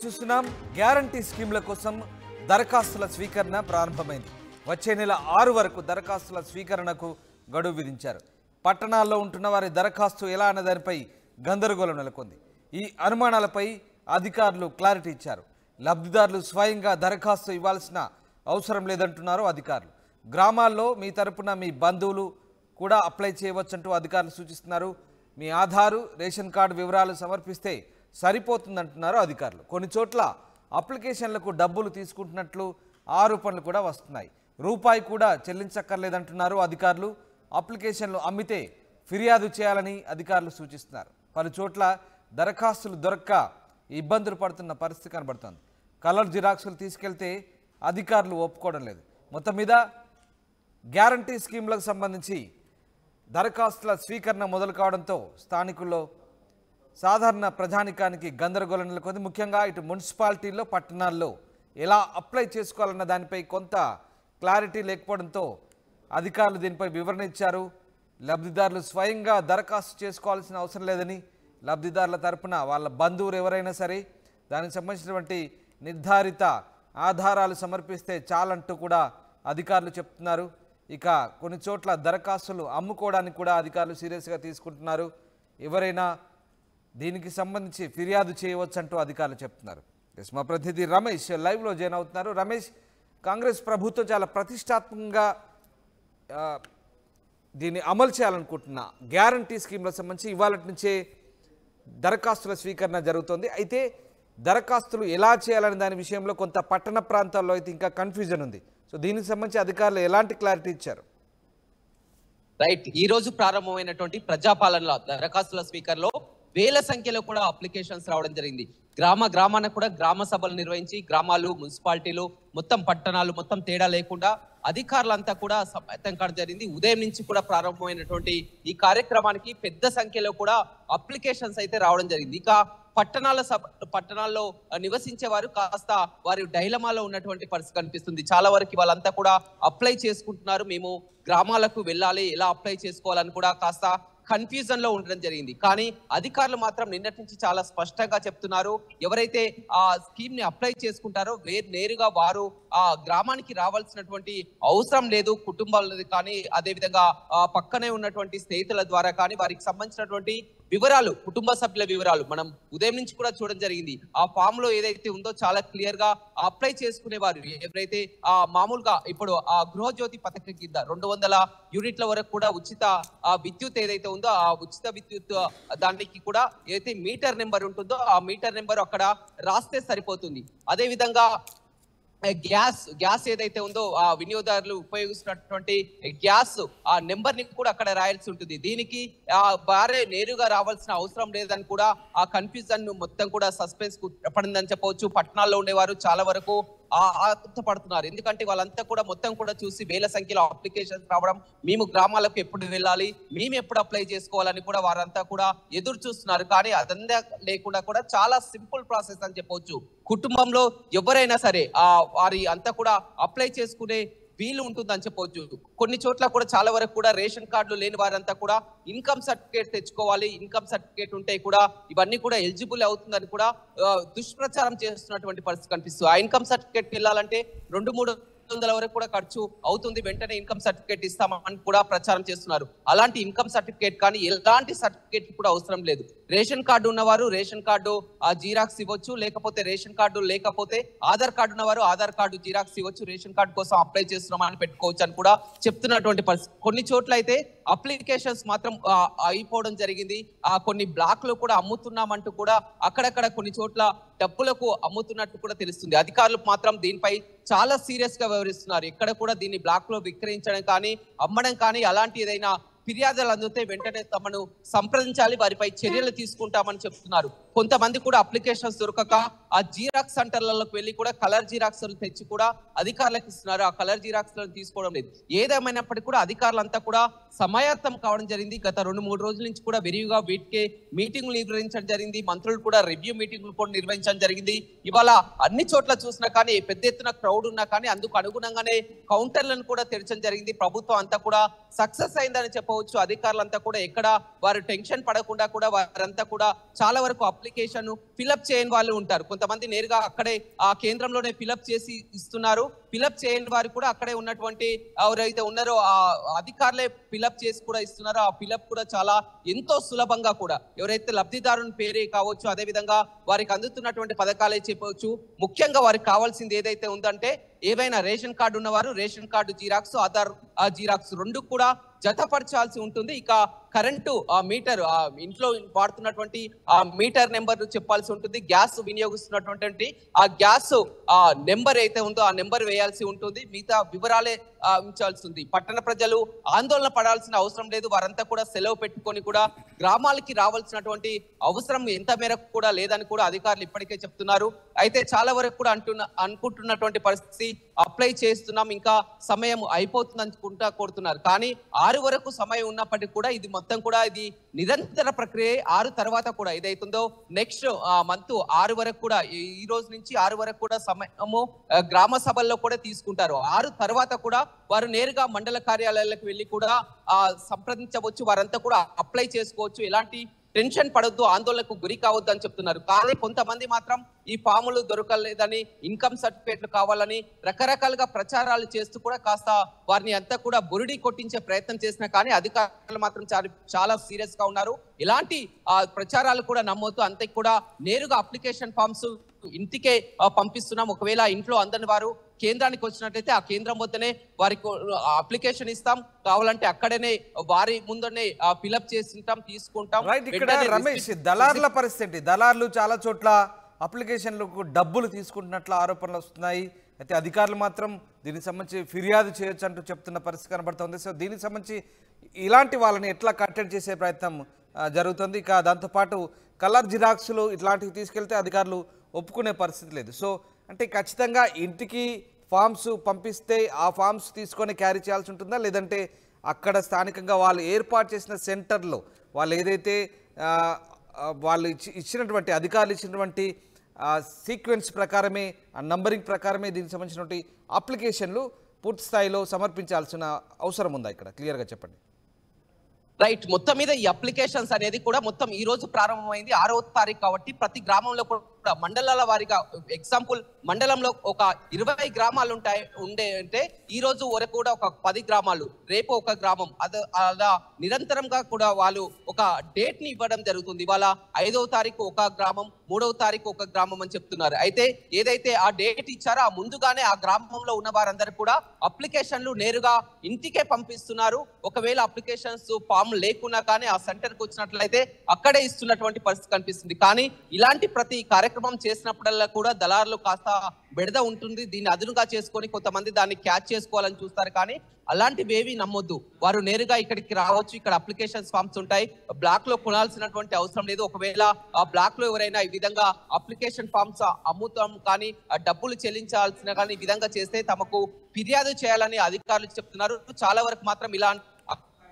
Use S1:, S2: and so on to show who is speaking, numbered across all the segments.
S1: చూస్తున్నాం గ్యారంటీ స్కీమ్ల కోసం దరఖాస్తుల స్వీకరణ ప్రారంభమైంది. వచ్చే నెల 6 వరకు దరఖాస్తుల స్వీకరణకు గడువు విధించారు. పట్టణాల్లో ఉంటున్న వారి దరఖాస్తు ఎలా అనే దానిపై గందరగోళం నెలకొంది. ఈ అనుమానాలపై అధికారులు క్లారిటీ ఇచ్చారు. లబ్ధిదారులు స్వయంగా దరఖాస్తు ఇవ్వాల్సిన అవసరం లేదంటున్నారు అధికారులు. గ్రామాల్లో మీ తరపున మీ బంధువులు కూడా అప్లై చేయవచ్చంటూ అధికారులు సూచిస్తున్నారు. మీ ఆధారు, రేషన్ కార్డు వివరాలు సమర్పిస్తే సరిపోతుందంటున్నారు అధికారులు. కొన్ని చోట్ల అప్లికేషన్లకు డబ్బులు తీసుకుంటున్నట్లు ఆరోపణలు కూడా వస్తున్నాయి. రూపాయి కూడా చెల్లించక్కర్లేదంటున్నారు అధికారులు. అప్లికేషన్లు అమ్మితే ఫిర్యాదు చేయాలని అధికారులు సూచిస్తున్నారు. పలు చోట్ల దరఖాస్తులు దొరక్క ఇబ్బందులు పడుతున్న పరిస్థితి కనబడుతోంది. కలర్ జిరాక్సులు తీసుకెళ్తే అధికారులు ఒప్పుకోవడం లేదు. మొత్తం మీద గ్యారంటీ స్కీమ్లకు సంబంధించి దరఖాస్తుల స్వీకరణ మొదలు కావడంతో స్థానికుల్లో సాధారణ ప్రజానికానికి గందరగోళం నెలకొంది. ముఖ్యంగా ఇటు మున్సిపాలిటీల్లో, పట్టణాల్లో ఎలా అప్లై చేసుకోవాలన్న దానిపై కొంత క్లారిటీ లేకపోవడంతో అధికారులు దీనిపై వివరణ ఇచ్చారు. లబ్ధిదారులు స్వయంగా దరఖాస్తు చేసుకోవాల్సిన అవసరం లేదని, లబ్ధిదారుల తరపున వాళ్ళ బంధువులు ఎవరైనా సరే దానికి సంబంధించినటువంటి నిర్ధారిత ఆధారాలు సమర్పిస్తే చాలంటూ కూడా అధికారులు చెప్తున్నారు. ఇక కొన్ని చోట్ల దరఖాస్తులు అమ్ముకోవడానికి కూడా అధికారులు సీరియస్గా తీసుకుంటున్నారు. ఎవరైనా దీనికి సంబంధించి ఫిర్యాదు చేయవచ్చంటూ అధికారులు చెప్తున్నారు. మా ప్రతినిధి రమేష్ లైవ్లో జాయిన్ అవుతున్నారు. రమేష్, కాంగ్రెస్ ప్రభుత్వం చాలా ప్రతిష్టాత్మకంగా దీన్ని అమలు చేయాలనుకుంటున్న గ్యారంటీ స్కీమ్లకు సంబంధించి ఇవాళ నుంచే దరఖాస్తుల స్వీకరణ జరుగుతోంది. అయితే దరఖాస్తులు ఎలా చేయాలనే దాని విషయంలో కొంత పట్టణ ప్రాంతాల్లో అయితే ఇంకా కన్ఫ్యూజన్ ఉంది. సో దీనికి సంబంధించి అధికారులు ఎలాంటి క్లారిటీ ఇచ్చారు?
S2: రైట్, ఈ రోజు ప్రారంభమైనటువంటి ప్రజాపాలనలో దరఖాస్తుల స్వీకరణలో వేల సంఖ్యలో కూడా అప్లికేషన్స్ రావడం జరిగింది. గ్రామాన కూడా గ్రామ సభలు నిర్వహించి గ్రామాలు, మున్సిపాలిటీలు, మొత్తం పట్టణాలు మొత్తం తేడా లేకుండా అధికారులంతా కూడా సమాయత్తం కావడం జరిగింది. ఉదయం నుంచి కూడా ప్రారంభమైనటువంటి ఈ కార్యక్రమానికి పెద్ద సంఖ్యలో కూడా అప్లికేషన్స్ అయితే రావడం జరిగింది. ఇక పట్టణాల్లో నివసించే వారు కాస్త వారి డైలమాలో ఉన్నటువంటి పరిస్థితి కనిపిస్తుంది. చాలా వరకు వాళ్ళంతా కూడా అప్లై చేసుకుంటున్నారు. మేము గ్రామాలకు వెళ్ళాలి, ఎలా అప్లై చేసుకోవాలని కూడా కాస్త కన్ఫ్యూజన్ లో ఉండడం జరిగింది. కానీ అధికారులు మాత్రం నిన్నటి నుంచి చాలా స్పష్టంగా చెప్తున్నారు. ఎవరైతే ఆ స్కీమ్ ని అప్లై చేసుకుంటారో నేరుగా వారు ఆ గ్రామానికి రావాల్సినటువంటి అవసరం లేదు. కుటుంబాలది కానీ అదేవిధంగా పక్కనే ఉన్నటువంటి స్నేహితుల ద్వారా కానీ వారికి సంబంధించినటువంటి వివరాలు, కుటుంబ సభ్యుల వివరాలు మనం ఉదయం నుంచి కూడా చూడడం జరిగింది. ఆ ఫామ్ లో ఏదైతే ఉందో చాలా క్లియర్ గా అప్లై చేసుకునేవారు ఎవరైతే మామూలుగా ఇప్పుడు ఆ గృహజ్యోతి పథకం కింద 200 యూనిట్ల వరకు కూడా ఉచిత విద్యుత్ ఏదైతే ఉందో ఆ ఉచిత విద్యుత్ దానికి కూడా ఏదైతే మీటర్ నెంబర్ ఉంటుందో ఆ మీటర్ నెంబర్ అక్కడ రాస్తే సరిపోతుంది. అదే విధంగా గ్యాస్ ఏదైతే ఉందో ఆ వినియోగదారులు ఉపయోగిస్తున్నటువంటి గ్యాస్ ఆ నెంబర్ ని కూడా అక్కడ రాయాల్సి ఉంటుంది. దీనికి వారే నేరుగా రావాల్సిన అవసరం లేదని కూడా ఆ కన్ఫ్యూజన్ మొత్తం కూడా సస్పెన్స్ కు పడిందని చెప్పవచ్చు. పట్టణాల్లో ఉండేవారు చాలా వరకు ఆతృతపడుతున్నారు. ఎందుకంటే వాళ్ళంతా కూడా మొత్తం కూడా చూసి వేల సంఖ్యలో అప్లికేషన్స్ రావడం, మేము గ్రామాలకు ఎప్పుడు వెళ్ళాలి, మేము ఎప్పుడు అప్లై చేసుకోవాలని కూడా వారంతా కూడా ఎదురు చూస్తున్నారు. కానీ అదంతా లేకుండా కూడా చాలా సింపుల్ ప్రాసెస్ అని చెప్పవచ్చు. కుటుంబంలో ఎవరైనా సరే వారి అంతా కూడా అప్లై చేసుకునే వీలు ఉంటుందని చెప్పవచ్చు. కొన్ని చోట్ల కూడా చాలా వరకు కూడా రేషన్ కార్డులు లేని వారంతా కూడా ఇన్కమ్ సర్టిఫికేట్ తెచ్చుకోవాలి. ఇన్కమ్ సర్టిఫికేట్ ఉంటే కూడా ఇవన్నీ కూడా ఎలిజిబుల్ అవుతుందని కూడా దుష్ప్రచారం చేస్తున్నటువంటి పరిస్థితి కనిపిస్తుంది. ఆ ఇన్కమ్ సర్టిఫికేట్ వెళ్ళాలంటే 200-300 వరకు కూడా ఖర్చు అవుతుంది. వెంటనే ఇన్కమ్ సర్టిఫికేట్ ఇస్తామని కూడా ప్రచారం చేస్తున్నారు. అలాంటి ఇన్కమ్ సర్టిఫికేట్ కానీ ఎలాంటి సర్టిఫికేట్ కూడా అవసరం లేదు. రేషన్ కార్డు ఉన్నవారు రేషన్ కార్డు జీరాక్స్ ఇవ్వచ్చు, లేకపోతే రేషన్ కార్డు లేకపోతే ఆధార్ కార్డు ఉన్నవారు ఆధార్ కార్డు జీరాక్స్ ఇవ్వచ్చు. రేషన్ కార్డు కోసం అప్లై చేస్తున్నామని పెట్టుకోవచ్చు అని కూడా చెప్తున్నటువంటి పరిస్థితి. కొన్ని చోట్ల అయితే అప్లికేషన్స్ మాత్రం అయిపోవడం జరిగింది. కొన్ని బ్లాక్లు కూడా అమ్ముతున్నామంటూ కూడా అక్కడక్కడ కొన్ని చోట్ల డబ్బులకు అమ్ముతున్నట్టు కూడా తెలుస్తుంది. అధికారులు మాత్రం దీనిపై చాలా సీరియస్ గా వ్యవహరిస్తున్నారు. ఎక్కడ కూడా దీన్ని బ్లాక్ లో విక్రయించడం కానీ అమ్మడం కానీ అలాంటి ఏదైనా ఫిర్యాదులు అందితే వెంటనే తమను సంప్రదించాలి, వారిపై చర్యలు తీసుకుంటామని చెప్తున్నారు. కొంతమంది కూడా అప్లికేషన్స్ దొరకక ఆ జీరాక్స్ సెంటర్లకు వెళ్ళి కూడా కలర్ జిరాక్స్ తెచ్చి కూడా అధికారులకు ఇస్తున్నారు. ఆ కలర్ జిరాక్స్ తీసుకోవడం లేదు. ఏదేమైనప్పటికీ కూడా అధికారులంతా కూడా సమాయత్తం కావడం జరిగింది. గత 2-3 రోజుల నుంచి కూడా విరివిగా వీటికే మీటింగ్లు నిర్వహించడం జరిగింది. మంత్రులు కూడా రివ్యూ మీటింగ్లు కూడా నిర్వహించడం జరిగింది. ఇవాళ అన్ని చోట్ల చూసినా కానీ పెద్ద ఎత్తున క్రౌడ్ ఉన్నా కానీ అందుకు అనుగుణంగానే కౌంటర్లను కూడా తెరచడం జరిగింది. ప్రభుత్వం అంతా కూడా సక్సెస్ అయిందని చెప్పవచ్చు. అధికారులంతా కూడా ఎక్కడ వారు టెన్షన్ పడకుండా కూడా వారంతా కూడా చాలా వరకు అప్లికేషన్ ఫిలప్ చేయని వాళ్ళు ఉంటారు. కొంతమంది నేరుగా అక్కడే ఆ కేంద్రంలోనే ఫిలప్ చేసి ఇస్తున్నారు. ఫిలప్ చేయని వారు కూడా అక్కడే ఉన్నటువంటి ఎవరైతే ఉన్నారో ఆ అధికారులే ఫిలప్ చేసి కూడా ఇస్తున్నారు. ఆ ఫిలప్ కూడా చాలా ఎంతో సులభంగా కూడా ఎవరైతే లబ్ధిదారుని పేరే కావచ్చు, అదే విధంగా వారికి అందుతున్నటువంటి పథకాలే చెప్పవచ్చు. ముఖ్యంగా వారికి కావాల్సింది ఏదైతే ఉందంటే ఏవైనా రేషన్ కార్డు ఉన్నవారు ration card xerox, Aadhaar xerox రెండు కూడా జతపరచాల్సి ఉంటుంది. ఇక కరెంటు మీటర్ ఇంట్లో వాడుతున్నటువంటి ఆ మీటర్ నెంబర్ చెప్పాల్సి ఉంటుంది. గ్యాస్ వినియోగిస్తున్నటువంటి ఆ గ్యాస్ నెంబర్ అయితే ఉందో ఆ నెంబర్ వేయాల్సి ఉంటుంది. మిగతా వివరాలే ఉంచాల్సి ఉంది. పట్టణ ప్రజలు ఆందోళన పడాల్సిన అవసరం లేదు. వారంతా కూడా సెలవు పెట్టుకొని కూడా గ్రామాలకి రావాల్సినటువంటి అవసరం ఎంత మేరకు కూడా లేదని కూడా అధికారులు ఇప్పటికే చెప్తున్నారు. అయితే చాలా వరకు కూడా అనుకుంటున్నటువంటి పరిస్థితి అప్లై చేస్తున్నాం, ఇంకా సమయం అయిపోతుంది అనుకుంటా కోరుతున్నారు. కానీ 6 వరకు సమయం ఉన్నప్పటికీ కూడా ఇది మొత్తం కూడా ఇది నిరంతర ప్రక్రియ. 6 తర్వాత కూడా ఏదైతుందో నెక్స్ట్ మంత్ 6 వరకు కూడా ఈ రోజు నుంచి 6 వరకు కూడా సమయము గ్రామ సభల్లో కూడా తీసుకుంటారు. 6 తర్వాత కూడా వారు నేరుగా మండల కార్యాలయాలకు వెళ్ళి కూడా సంప్రదించవచ్చు. వారంతా కూడా అప్లై చేసుకోవచ్చు. ఎలాంటి టెన్షన్ పడొద్దు, ఆందోళనకు గురి కావద్దు అని చెప్తున్నారు. కానీ కొంతమంది మాత్రం ఈ ఫాములు దొరకలేదని, ఇన్కమ్ సర్టిఫికేట్లు కావాలని రకరకాలుగా ప్రచారాలు చేస్తూ కూడా కాస్త వారిని అంతా కూడా బురిడి కొట్టించే ప్రయత్నం చేసినా కానీ అధికారులు మాత్రం చాలా సీరియస్ గా ఉన్నారు. ఇలాంటి ప్రచారాలు కూడా నమ్మొద్దు. అంతే కూడా నేరుగా అప్లికేషన్ ఫామ్స్ ఇంటికే పంపిస్తున్నాం. ఒకవేళ ఇంట్లో అందని వారు కేంద్రానికి వచ్చినట్లయితే ఆ కేంద్రం వద్దనే వారికి అప్లికేషన్ ఇస్తాం. కావాలంటే అక్కడనే వారి ముందనే ఫిలప్ చేసింటాం, తీసుకుంటాం.
S1: రైట్. ఇక్కడ రమేష్, దళారుల పరిస్థితి, దళారులు చాలా చోట్ల అప్లికేషన్లకు డబ్బులు తీసుకుంటున్నట్లు ఆరోపణలు వస్తున్నాయి. అయితే అధికారులు మాత్రం దీనికి సంబంధించి ఫిర్యాదు చేయొచ్చు అంటూ చెప్తున్న పరిస్థితి కనబడుతుంది. సో దీనికి సంబంధించి ఇలాంటి వాళ్ళని ఎట్లా కట్టడి చేసే ప్రయత్నం జరుగుతుంది. ఇక దాంతోపాటు కలర్ జిరాక్స్లు ఇట్లాంటివి తీసుకెళ్తే అధికారులు ఒప్పుకునే పరిస్థితి లేదు. సో అంటే ఖచ్చితంగా ఇంటికి ఫామ్స్ పంపిస్తే ఆ ఫామ్స్ తీసుకొని క్యారీ చేయాల్సి ఉంటుందా, లేదంటే అక్కడ స్థానికంగా వాళ్ళు ఏర్పాటు చేసిన సెంటర్లో వాళ్ళు ఏదైతే వాళ్ళు ఇచ్చినటువంటి అధికారులు ఇచ్చినటువంటి సీక్వెన్స్ ప్రకారమే, ఆ నంబరింగ్ ప్రకారమే దీనికి సంబంధించినటువంటి అప్లికేషన్లు పూర్తి స్థాయిలో సమర్పించాల్సిన అవసరం ఉందా? ఇక్కడ క్లియర్గా చెప్పండి.
S2: రైట్. మొత్తం మీద ఈ అప్లికేషన్స్ అనేది కూడా మొత్తం ఈ రోజు ప్రారంభమైంది. 6వ తారీఖు కాబట్టి ప్రతి గ్రామంలో కూడా మండలాల వారీగా, ఎగ్జాంపుల్ మండలంలో ఒక 20 గ్రామాలు ఉండే అంటే ఈ రోజు వరకు కూడా ఒక 10 గ్రామాలు, రేపు ఒక గ్రామం, అలా నిరంతరంగా కూడా వాళ్ళు ఒక డేట్ ని ఇవ్వడం జరుగుతుంది. ఇవాళ 5వ తారీఖు ఒక గ్రామం, 3వ తారీఖు ఒక గ్రామం అని చెప్తున్నారు. అయితే ఏదైతే ఆ డేట్ ఇచ్చారో ఆ ముందుగానే ఆ గ్రామంలో ఉన్న వారందరూ కూడా అప్లికేషన్లు నేరుగా ఇంటికే పంపిస్తున్నారు. ఒకవేళ అప్లికేషన్స్ ఫామ్ లేకున్నా కానీ ఆ సెంటర్కి వచ్చినట్లయితే అక్కడే ఇస్తున్నటువంటి పరిస్థితి కనిపిస్తుంది. కానీ ఇలాంటి ప్రతి కార్యక్రమం చేసినప్పుడల్లా కూడా దళారులు కాస్త బెడద ఉంటుంది. దీన్ని అదునుగా చేసుకొని కొంతమంది దాన్ని క్యాచ్ చేసుకోవాలని చూస్తారు. కానీ అలాంటివేవి నమ్మొద్దు. వారు నేరుగా ఇక్కడికి రావచ్చు. ఇక్కడ అప్లికేషన్స్ ఫామ్స్ ఉంటాయి. బ్లాక్ లో కొనాల్సినటువంటి అవసరం లేదు. ఒకవేళ ఆ బ్లాక్ లో ఎవరైనా ఈ విధంగా అప్లికేషన్ ఫామ్స్ అమ్ముతాం కానీ డబ్బులు చెల్లించాల్సిన కానీ ఈ విధంగా చేస్తే తమకు ఫిర్యాదు చేయాలని అధికారులు చెప్తున్నారు. చాలా వరకు మాత్రం ఇలా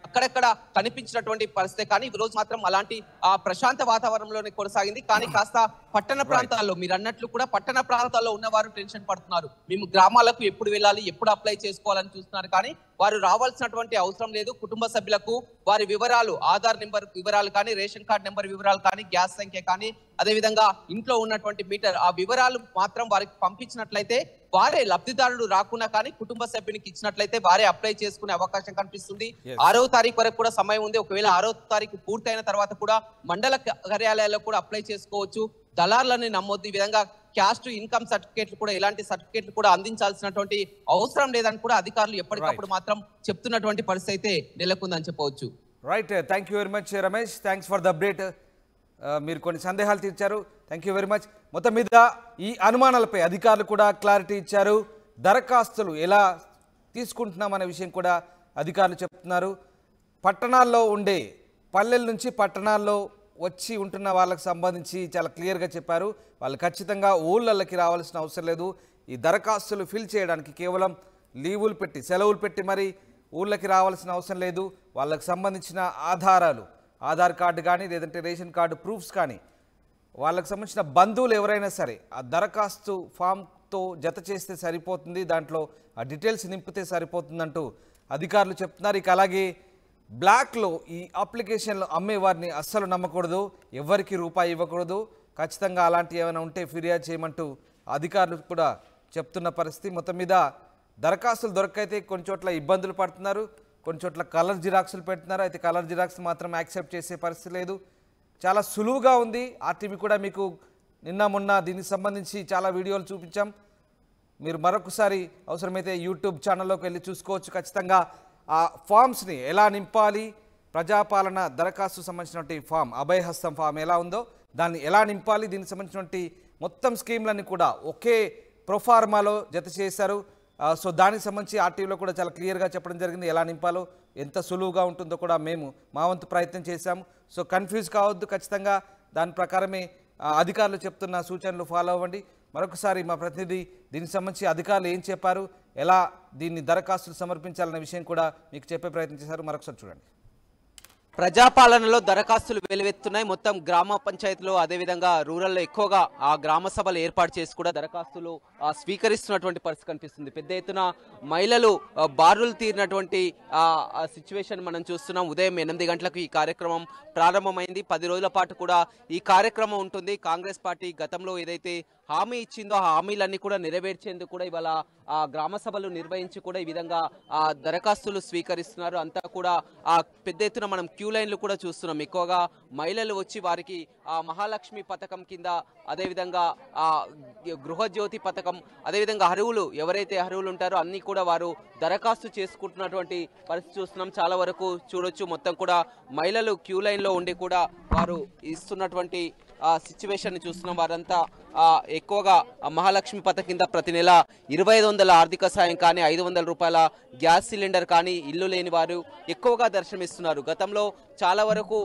S2: అక్కడక్కడ కనిపించినటువంటి పరిస్థితి. కానీ ఈ రోజు మాత్రం అలాంటి ప్రశాంత వాతావరణంలోనే కొనసాగింది. కానీ కాస్త పట్టణ ప్రాంతాల్లో మీరు అన్నట్లు కూడా పట్టణ ప్రాంతాల్లో ఉన్నవారు టెన్షన్ పడుతున్నారు. మేము గ్రామాలకు ఎప్పుడు వెళ్ళాలి, ఎప్పుడు అప్లై చేసుకోవాలని చూస్తున్నారు. కానీ వారు రావాల్సినటువంటి అవసరం లేదు. కుటుంబ సభ్యులకు వారి వివరాలు, ఆధార్ నెంబర్ వివరాలు కానీ, రేషన్ కార్డ్ నెంబర్ వివరాలు కానీ, గ్యాస్ సంఖ్య కానీ, అదేవిధంగా ఇంట్లో ఉన్నటువంటి మీటర్ ఆ వివరాలు మాత్రం వారికి పంపించినట్లయితే వారే లబ్ధిదారుడు రాకున్నా కానీ కుటుంబ సభ్యునికి ఇచ్చినట్లయితే వారే అప్లై చేసుకునే అవకాశం కనిపిస్తుంది. 6వ తారీఖు వరకు కూడా సమయం ఉంది. ఒకవేళ 6వ తారీఖు పూర్తయిన తర్వాత కూడా మండల కార్యాలయాల్లో కూడా అప్లై చేసుకోవచ్చు. దళారులని నమ్మొద్దు. ఈ విధంగా క్యాస్ట్, ఇన్కమ్ సర్టిఫికేట్లు కూడా ఇలాంటి సర్టిఫికేట్లు కూడా అందించాల్సినటువంటి అవసరం లేదని కూడా అధికారులు ఎప్పటికప్పుడు మాత్రం చెప్తున్నటువంటి పరిస్థితి అయితే నెలకొందని చెప్పవచ్చు.
S1: Right. Thank you very much Ramesh. Thanks for the update. మీరు కొన్ని సందేహాలు తీర్చారు. Thank you very much. మొత్తం మీద ఈ అనుమానాలపై అధికారులు కూడా క్లారిటీ ఇచ్చారు. దరఖాస్తులు ఎలా తీసుకుంటున్నామనే విషయం కూడా అధికారులు చెప్తున్నారు. పట్టణాల్లో ఉండే, పల్లెల నుంచి పట్టణాల్లో వచ్చి ఉంటున్న వాళ్ళకి సంబంధించి చాలా క్లియర్గా చెప్పారు. వాళ్ళు ఖచ్చితంగా ఊళ్ళకి రావాల్సిన అవసరం లేదు. ఈ దరఖాస్తులు ఫిల్ చేయడానికి కేవలం లీవులు పెట్టి, సెలవులు పెట్టి మరి ఊళ్ళకి రావాల్సిన అవసరం లేదు. వాళ్ళకి సంబంధించిన ఆధారాలు, ఆధార్ కార్డు కానీ లేదంటే రేషన్ కార్డు ప్రూఫ్స్ కానీ, వాళ్ళకి సంబంధించిన బంధువులు ఎవరైనా సరే ఆ దరఖాస్తు ఫామ్తో జత చేస్తే సరిపోతుంది. దాంట్లో ఆ డీటెయిల్స్ నింపితే సరిపోతుందంటూ అధికారులు చెప్తున్నారు. ఇక అలాగే బ్లాక్లో ఈ అప్లికేషన్లు అమ్మేవారిని అస్సలు నమ్మకూడదు. ఎవరికి రూపాయి ఇవ్వకూడదు. ఖచ్చితంగా అలాంటి ఏమైనా ఉంటే ఫిర్యాదు చేయమంటూ అధికారులు కూడా చెప్తున్న పరిస్థితి. మొత్తం మీద దరఖాస్తులు దొరకైతే కొన్ని చోట్ల ఇబ్బందులు పడుతున్నారు, కొన్ని చోట్ల కలర్ జిరాక్సులు పెడుతున్నారు. అయితే కలర్ జిరాక్స్ మాత్రం యాక్సెప్ట్ చేసే పరిస్థితి లేదు. చాలా సులువుగా ఉంది. ఆర్టీవీ కూడా మీకు నిన్న మొన్న దీనికి సంబంధించి చాలా వీడియోలు చూపించాం. మీరు మరొకసారి అవసరమైతే యూట్యూబ్ ఛానల్లోకి వెళ్ళి చూసుకోవచ్చు. ఖచ్చితంగా ఆ ఫామ్స్ని ఎలా నింపాలి, ప్రజాపాలన దరఖాస్తు సంబంధించినటువంటి ఫామ్, అభయహస్తం ఫామ్ ఎలా ఉందో దాన్ని ఎలా నింపాలి, దీనికి సంబంధించినటువంటి మొత్తం స్కీమ్లన్నీ కూడా ఒకే ప్రొఫార్మాలో జత చేశారు. సో దానికి సంబంధించి ఆర్టీవీలో కూడా చాలా క్లియర్గా చెప్పడం జరిగింది. ఎలా నింపాలో, ఎంత సులువుగా ఉంటుందో కూడా మేము మా వంతు ప్రయత్నం చేశాము. సో కన్ఫ్యూజ్ కావద్దు, ఖచ్చితంగా దాని ప్రకారమే అధికారులు చెప్తున్న సూచనలు ఫాలో అవ్వండి. మరొకసారి మా ప్రతినిధి దీనికి సంబంధించి అధికారులు ఏం చెప్పారు, ఎలా దీన్ని దరఖాస్తులు సమర్పించాలనే విషయం కూడా మీకు చెప్పే ప్రయత్నం చేశారు. మరొకసారి చూడండి.
S2: ప్రజాపాలనలో దరఖాస్తులు వెలువెత్తున్నాయి. మొత్తం గ్రామ పంచాయతీలో అదేవిధంగా రూరల్లో ఎక్కువగా ఆ గ్రామ సభలు ఏర్పాటు చేసి కూడా దరఖాస్తులు స్వీకరిస్తున్నటువంటి పరిస్థితి కనిపిస్తుంది. పెద్ద ఎత్తున మహిళలు బారులు తీరినటువంటి సిచ్యువేషన్ మనం చూస్తున్నాం. ఉదయం 8 గంటలకు ఈ కార్యక్రమం ప్రారంభమైంది. 10 రోజుల పాటు కూడా ఈ కార్యక్రమం ఉంటుంది. కాంగ్రెస్ పార్టీ గతంలో ఏదైతే హామీ ఇచ్చిందో ఆ హామీలన్నీ కూడా నెరవేర్చేందుకు కూడా ఇవాళ గ్రామ సభలు నిర్వహించి కూడా ఈ విధంగా దరఖాస్తులు స్వీకరిస్తున్నారు. అంతా కూడా పెద్ద ఎత్తున మనం క్యూ లైన్లు కూడా చూస్తున్నాం. ఎక్కువగా మహిళలు వచ్చి వారికి మహాలక్ష్మి పథకం కింద, అదేవిధంగా గృహజ్యోతి పథకం, అదేవిధంగా అర్హులు ఎవరైతే అర్హులు ఉంటారో అన్ని కూడా వారు దరఖాస్తు చేసుకుంటున్నటువంటి పరిస్థితి చూస్తున్నాం. చాలా వరకు చూడొచ్చు, మొత్తం కూడా మహిళలు క్యూ లైన్లో ఉండి కూడా వారు ఇస్తున్నటువంటి సిచ్యువేషన్ చూస్తున్నాం. వారంతా ఎక్కువగా మహాలక్ష్మి పథకం కింద ప్రతి నెల 2500 ఆర్థిక సాయం కానీ, 500 రూపాయల గ్యాస్ సిలిండర్ కానీ ఇల్లు లేని వారు ఎక్కువగా దర్శనమిస్తున్నారు. గతంలో చాలా వరకు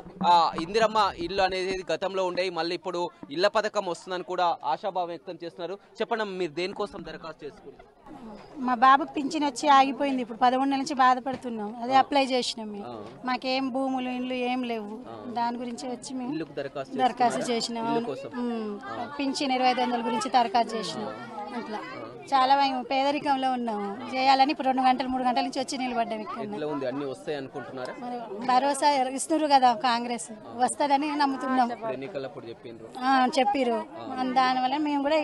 S2: ఇందిరమ్మ ఇల్లు అనేది గతంలో ఉండేవి, మళ్ళీ ఇప్పుడు ఇళ్ల పథకం వస్తుందని కూడా ఆశాభావం వ్యక్తం చేస్తున్నారు. చెప్పండి, మీరు దేనికోసం దరఖాస్తు చేసుకున్నారు?
S3: మా బాబుకి పింఛన్ వచ్చి ఆగిపోయింది. ఇప్పుడు 11 నెలల నుంచి బాధపడుతున్నాం. అదే అప్లై చేసినాం. మేము మాకేం భూములు ఇండ్లు ఏం లేవు. దాని గురించి వచ్చి మేము దరఖాస్తు చేసినాం. పింఛన్ 2500 గురించి దరఖాస్తు చేసినాం. అట్లా చాలా మేము పేదరికంలో ఉన్నాము. చేయాలని ఇప్పుడు 2 గంటలు 3 గంటల నుంచి వచ్చి నిలబడ్డాం. ఇక్కడ భరోసా ఇస్తున్నారు కదా కాంగ్రెస్, వస్తుందని నమ్ముతున్నాం. చెప్పిరు. దానివల్ల మేము కూడా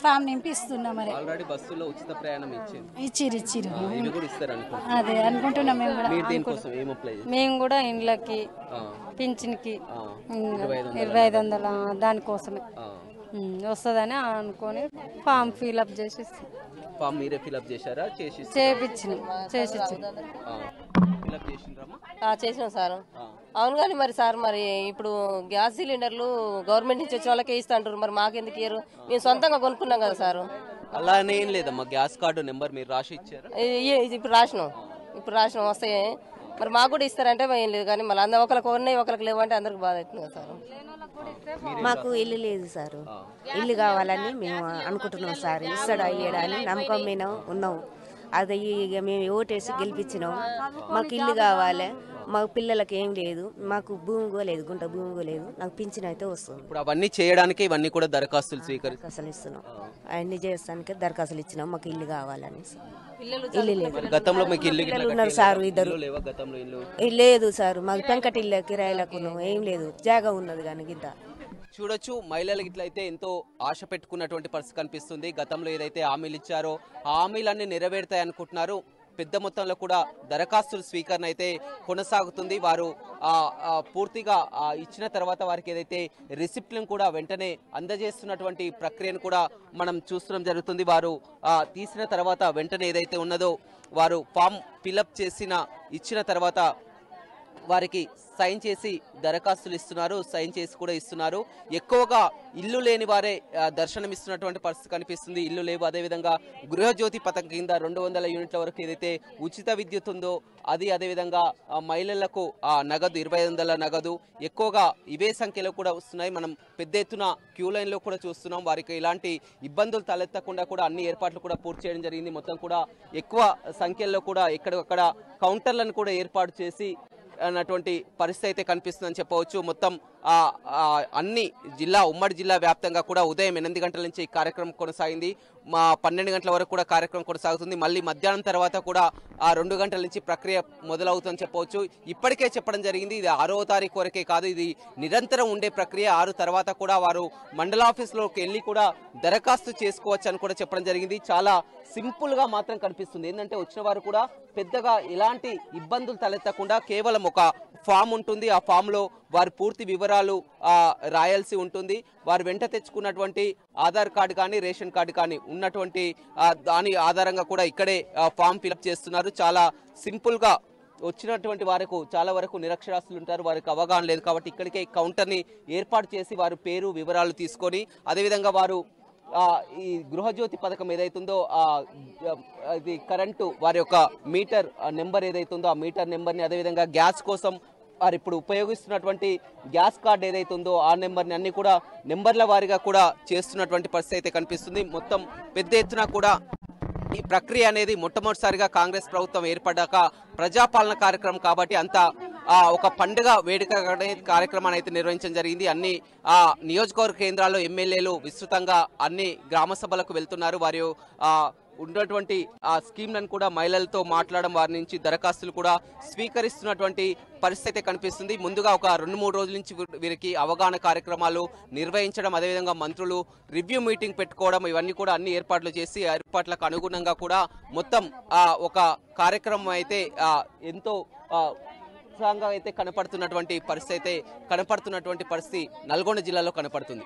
S3: ఫామ్ నింపి ఇస్తున్నాం. మరి ఇచ్చిరు అదే అనుకుంటున్నాం.
S4: మేము కూడా ఇండ్లకి పింఛన్కి 2500 దానికోసమే వస్తుందని అనుకొని ఫామ్ ఫిల్అప్ చేసి
S2: ఫామ్ మీరే ఫిల్అప్ చేశారా?
S4: చేసినాం సార్. అవును కానీ మరి సార్, మరి ఇప్పుడు గ్యాస్ సిలిండర్లు గవర్నమెంట్ నుంచి వచ్చే వాళ్ళకే ఇస్తా అంటారు, మరి మాకెందుకు ఇయ్యరు? మేము సొంతంగా కొనుక్కున్నాం కదా సార్.
S2: అలానే ఏం లేదమ్మా, గ్యాస్ కార్డు నెంబర్ మీరు రాసి ఇచ్చారు?
S4: ఇప్పుడు రాసినాం వస్తాయి. మరి మాకు కూడా ఇస్తారంటే ఏం లేదు, కానీ మళ్ళీ అందరూ ఒకరికి ఉన్నాయి ఒకరికి లేవంటే అందరికి బాధ అవుతుంది కదా సార్.
S5: మాకు ఇల్లు లేదు సార్, ఇల్లు కావాలని మేము అనుకుంటున్నాం సార్. ఇస్తాడు అయ్యాడు అని నమ్మకం మీద ఉన్నాం. అది ఇక మేము ఓటేసి గెలిపించినాం. మాకు ఇల్లు కావాలి, మాకు పిల్లలకి ఏం లేదు, మాకు భూమి కూడా లేదు, గుంట భూమి కూడా లేదు. నాకు పింఛన్ అయితే వస్తుంది.
S2: ఇప్పుడు అవన్నీ చేయడానికి ఇవన్నీ కూడా దరఖాస్తులు
S5: దరఖాస్తులు ఇస్తున్నాం. అవన్నీ చేస్తానికి దరఖాస్తులు ఇచ్చినాం. మాకు ఇల్లు కావాలని.
S2: ఇల్లు లేదు. గతంలో మీకు ఇల్లు
S5: ఉన్నారు సార్, ఇద్దరు లేదు సార్. మాకు పెంకటిల్లు కిరాయిలకు ఏం లేదు, జాగా ఉన్నది కానీ గింత.
S2: చూడొచ్చు, మహిళలకు ఇట్లయితే ఎంతో ఆశ పెట్టుకున్నటువంటి పరిస్థితి కనిపిస్తుంది. గతంలో ఏదైతే హామీలు ఇచ్చారో ఆ హామీలన్నీ నెరవేరుతాయి అనుకుంటున్నారు. పెద్ద మొత్తంలో కూడా దరఖాస్తుల స్వీకరణ అయితే కొనసాగుతుంది. వారు పూర్తిగా ఇచ్చిన తర్వాత వారికి ఏదైతే రిసిప్ట్లను కూడా వెంటనే అందజేస్తున్నటువంటి ప్రక్రియను కూడా మనం చూస్తడం జరుగుతుంది. వారు తీసిన తర్వాత వెంటనే ఏదైతే ఉన్నదో వారు ఫామ్ ఫిలప్ ఇచ్చిన తర్వాత వారికి సైన్ చేసి దరఖాస్తులు ఇస్తున్నారు, సైన్ చేసి కూడా ఇస్తున్నారు. ఎక్కువగా ఇల్లు లేని వారే దర్శనమిస్తున్నటువంటి పరిస్థితి కనిపిస్తుంది. ఇల్లు లేవు. అదేవిధంగా గృహజ్యోతి పథకం కింద 200 యూనిట్ల వరకు ఏదైతే ఉచిత విద్యుత్ ఉందో అది, అదేవిధంగా మహిళలకు నగదు 2500 నగదు ఎక్కువగా ఇవే సంఖ్యలో కూడా వస్తున్నాయి. మనం పెద్ద ఎత్తున క్యూ లైన్లో కూడా చూస్తున్నాం. వారికి ఇలాంటి ఇబ్బందులు తలెత్తకుండా కూడా అన్ని ఏర్పాట్లు కూడా పూర్తి చేయడం జరిగింది. మొత్తం కూడా ఎక్కువ సంఖ్యలో కూడా ఎక్కడక్కడ కౌంటర్లను కూడా ఏర్పాటు చేసి అన్నటువంటి పరిస్థితి అయితే కనిపిస్తుందని చెప్పవచ్చు. మొత్తం అన్ని ఉమ్మడి జిల్లా వ్యాప్తంగా కూడా ఉదయం 8 గంటల నుంచి ఈ కార్యక్రమం కొనసాగింది. 12 గంటల వరకు కూడా కార్యక్రమం కొనసాగుతుంది. మళ్ళీ మధ్యాహ్నం తర్వాత కూడా 2 గంటల నుంచి ప్రక్రియ మొదలవుతుందని చెప్పవచ్చు. ఇప్పటికే చెప్పడం జరిగింది, ఇది 6వ తారీఖు వరకే కాదు, ఇది నిరంతరం ఉండే ప్రక్రియ. 6 తర్వాత కూడా వారు మండల ఆఫీసులోకి వెళ్ళి కూడా దరఖాస్తు చేసుకోవచ్చు అని కూడా చెప్పడం జరిగింది. చాలా సింపుల్ గా మాత్రం కనిపిస్తుంది. ఏంటంటే వచ్చిన వారు కూడా పెద్దగా ఎలాంటి ఇబ్బందులు తలెత్తకుండా కేవలం ఒక ఫామ్ ఉంటుంది. ఆ ఫామ్ లో వారి పూర్తి వివరాలు రాయాల్సి ఉంటుంది. వారు వెంట తెచ్చుకున్నటువంటి ఆధార్ కార్డు కానీ రేషన్ కార్డు కానీ ఉన్నటువంటి దాని ఆధారంగా కూడా ఇక్కడే ఫామ్ ఫిలప్ చేస్తున్నారు. చాలా సింపుల్ గా వచ్చినటువంటి వారికి చాలా వరకు నిరక్షరాస్యులు ఉంటారు, వారికి అవగాహన లేదు కాబట్టి ఇక్కడికే కౌంటర్ని ఏర్పాటు చేసి వారి పేరు వివరాలు తీసుకొని అదేవిధంగా వారు ఈ గృహజ్యోతి పథకం ఏదైతుందో ఇది కరెంటు వారి యొక్క మీటర్ నెంబర్ ఏదైతుందో ఆ మీటర్ నెంబర్ని అదేవిధంగా గ్యాస్ కోసం వారు ఇప్పుడు ఉపయోగిస్తున్నటువంటి గ్యాస్ కార్డు ఏదైతుందో ఆ నెంబర్ని అన్ని కూడా నెంబర్ల వారీగా కూడా చేస్తున్నటువంటి పరిస్థితి అయితే కనిపిస్తుంది. మొత్తం పెద్ద ఎత్తున కూడా ఈ ప్రక్రియ అనేది మొట్టమొదటిసారిగా కాంగ్రెస్ ప్రభుత్వం ఏర్పడ్డాక ప్రజాపాలన కార్యక్రమం కాబట్టి అంత ఒక పండుగ వేడుక కార్యక్రమాన్ని అయితే నిర్వహించడం జరిగింది. అన్ని నియోజకవర్గ కేంద్రాల్లో ఎమ్మెల్యేలు విస్తృతంగా అన్ని గ్రామ సభలకు వెళ్తున్నారు. వారి ఉన్నటువంటి ఆ స్కీమ్లను కూడా మహిళలతో మాట్లాడడం, వారి నుంచి దరఖాస్తులు కూడా స్వీకరిస్తున్నటువంటి పరిస్థితి కనిపిస్తుంది. ముందుగా ఒక 2-3 రోజుల నుంచి వీరికి అవగాహన కార్యక్రమాలు నిర్వహించడం, అదేవిధంగా మంత్రులు రివ్యూ మీటింగ్ పెట్టుకోవడం, ఇవన్నీ కూడా అన్ని ఏర్పాట్లు చేసి ఏర్పాట్లకు అనుగుణంగా కూడా మొత్తం ఒక కార్యక్రమం అయితే ఎంతో ఉత్సాహంగా అయితే కనపడుతున్నటువంటి పరిస్థితి నల్గొండ జిల్లాలో కనపడుతుంది.